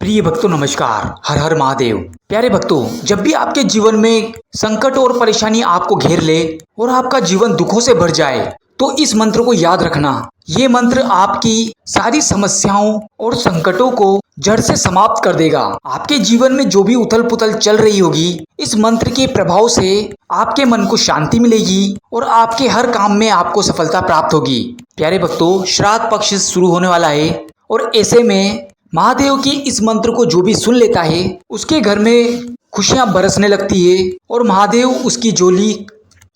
प्रिय भक्तों नमस्कार। हर हर महादेव। प्यारे भक्तों, जब भी आपके जीवन में संकट और परेशानी आपको घेर ले और आपका जीवन दुखों से भर जाए तो इस मंत्र को याद रखना। ये मंत्र आपकी सारी समस्याओं और संकटों को जड़ से समाप्त कर देगा। आपके जीवन में जो भी उथल पुथल चल रही होगी, इस मंत्र के प्रभाव से आपके मन को शांति मिलेगी और आपके हर काम में आपको सफलता प्राप्त होगी। प्यारे भक्तों, श्राद्ध पक्ष शुरू होने वाला है और ऐसे में महादेव की इस मंत्र को जो भी सुन लेता है उसके घर में खुशियां बरसने लगती है और महादेव उसकी झोली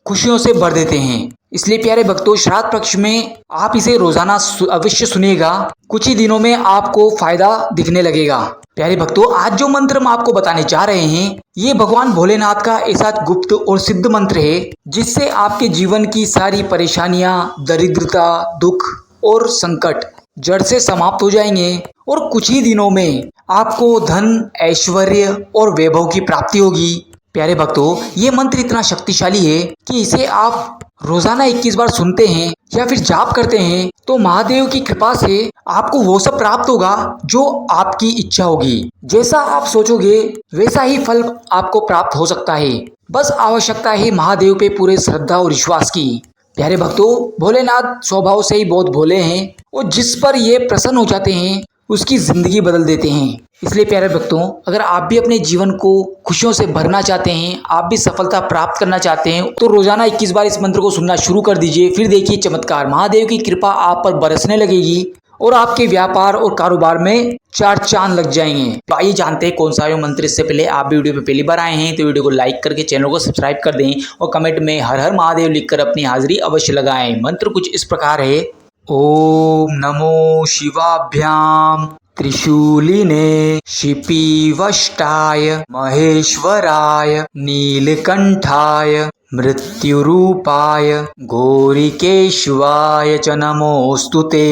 खुशियों से भर देते हैं। इसलिए प्यारे भक्तों, श्राद्ध पक्ष में आप इसे रोजाना अवश्य सुनिएगा। कुछ ही दिनों में आपको फायदा दिखने लगेगा। प्यारे भक्तों, आज जो मंत्र हम आपको बताने जा रहे हैं ये भगवान भोलेनाथ का ऐसा गुप्त और सिद्ध मंत्र है जिससे आपके जीवन की सारी परेशानियां, दरिद्रता, दुख और संकट जड़ से समाप्त हो जाएंगे और कुछ ही दिनों में आपको धन, ऐश्वर्य और वैभव की प्राप्ति होगी। प्यारे भक्तों, ये मंत्र इतना शक्तिशाली है कि इसे आप रोजाना 21 बार सुनते हैं या फिर जाप करते हैं तो महादेव की कृपा से आपको वो सब प्राप्त होगा जो आपकी इच्छा होगी। जैसा आप सोचोगे वैसा ही फल आपको प्राप्त हो सकता है। बस आवश्यकता है महादेव पे पूरे श्रद्धा और विश्वास की। प्यारे भक्तों, भोलेनाथ स्वभाव से ही बहुत भोले हैं और जिस पर ये प्रसन्न हो जाते हैं उसकी जिंदगी बदल देते हैं। इसलिए प्यारे भक्तों, अगर आप भी अपने जीवन को खुशियों से भरना चाहते हैं, आप भी सफलता प्राप्त करना चाहते हैं तो रोजाना 21 बार इस मंत्र को सुनना शुरू कर दीजिए। फिर देखिए चमत्कार, महादेव की कृपा आप पर बरसने लगेगी और आपके व्यापार और कारोबार में चार चांद लग जाएंगे। तो आइए जानते हैं कौन सा है मंत्र। इससे पहले आप भी वीडियो पे पहली बार आए हैं तो वीडियो को लाइक करके चैनल को सब्सक्राइब कर दें और कमेंट में हर हर महादेव लिखकर अपनी हाजिरी अवश्य लगाएं। मंत्र कुछ इस प्रकार है। ओम नमो शिवाभ्याम त्रिशूलिने शिपीवष्टाय महेश्वराय नीलकंठाय मृत्युरूपाय गौरिकेशवाय च नमोस्तुते।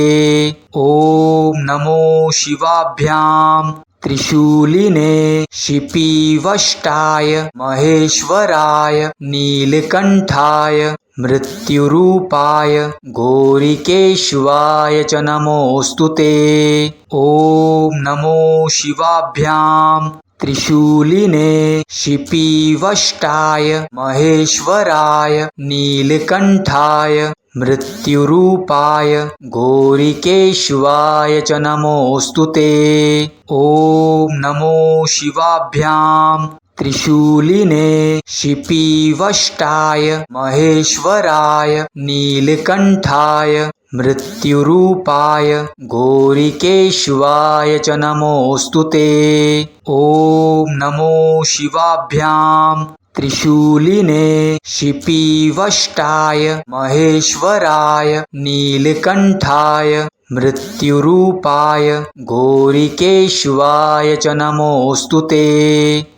ओम नमो शिवाभ्याम त्रिशूलिने शिपीवष्टाय महेश्वराय नीलकंठाय मृत्युरूपाय गौरिकेशवाय च नमोस्तुते। ओम नमो शिवाभ्याम त्रिशूलिने शिपीवष्टाय महेश्वराय नीलकंठाय मृत्युरूपाय गौरिकेशवाय च नमोस्तुते। ओम नमो शिवाभ्याम त्रिशूलिने शिपीवष्टाय महेश्वराय नीलकंठाय मृत्युरूपाय गौरिकेशवाय च नमोस्तुते। ओम नमो शिवाभ्याम त्रिशूलिने शिपीवष्टाय महेश्वराय नीलकंठाय मृत्युरूपाय गौरिकेशवाय च नमोस्तुते।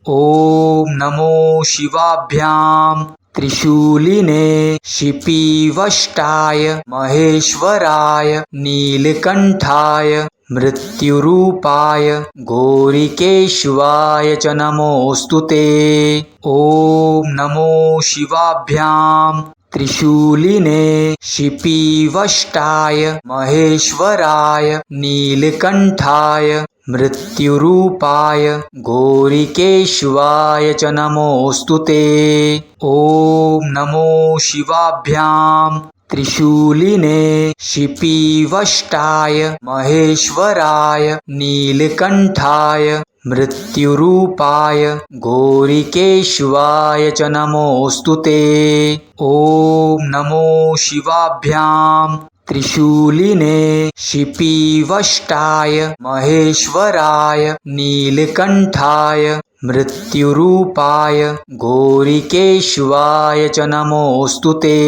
ओम नमो शिवाभ्याम त्रिशूलिने शिपीवष्टाय महेश्वराय नीलकंठाय मृत्युरूपाय गौरिकेशवाय च नमोस्तुते। ओम नमो शिवाभ्याम त्रिशूलिने शिपीवष्टाय महेश्वराय नीलकंठाय मृत्युरूपाय गौरिकेशवाय च नमोस्तुते। ओम नमो शिवाभ्याम त्रिशूलिने शिपीवष्टाय महेश्वराय नीलकंठाय मृत्युरूपाय गौरिकेशवाय च नमोस्तुते। ओम नमो शिवाभ्याम त्रिशूलिने शिपीवष्टाय महेश्वराय नीलकंठाय मृत्युरूपाय गौरिकेशवाय च नमोस्तुते।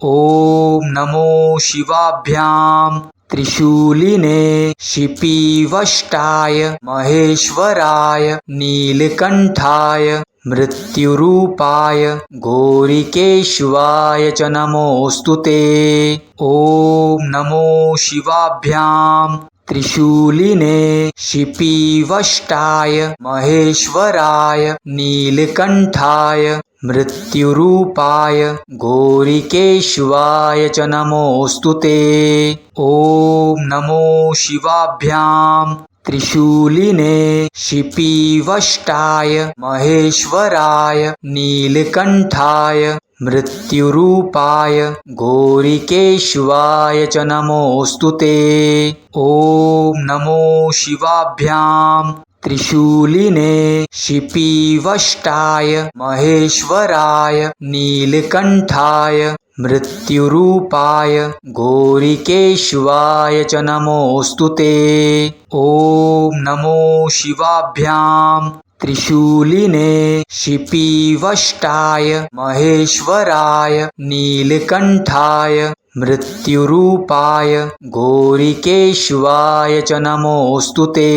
ओम नमो शिवाभ्याम त्रिशूलिने शिपीवष्टाय महेश्वराय नीलकंठाय मृत्युरूपाय गौरिकेशवाय च नमोस्तुते। ओम नमो शिवाभ्याम त्रिशूलिने शिपीवष्टाय महेश्वराय नीलकंठाय मृत्युरूपाय गौरिकेशवाय च नमोस्तुते। ओम नमो शिवाभ्याम त्रिशूलिने शिपीवष्टाय महेश्वराय नीलकण्ठाय मृत्युरूपाय घोरिकेश्वाय च नमोऽस्तु ते। ॐ नमो शिवाभ्यां त्रिशूलिने शिपीवष्टाय महेश्वराय नीलकण्ठाय मृत्युरूपाय घोरिकेश्वाय च नमोऽस्तु ते। ॐ नमो शिवाभ्यां त्रिशूलिने शिपीवष्टाय महेश्वराय नीलकण्ठाय मृत्युरूपाय घोरिकेश्वाय च नमोऽस्तु ते।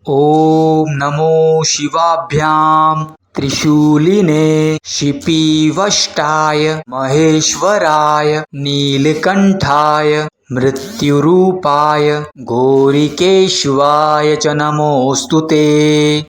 ॐ नमो शिवाभ्यां त्रिशूलिने शिपीवष्टाय महेश्वराय नीलकण्ठाय मृत्युरूपाय घोरिकेश्वाय च नमोऽस्तु ते।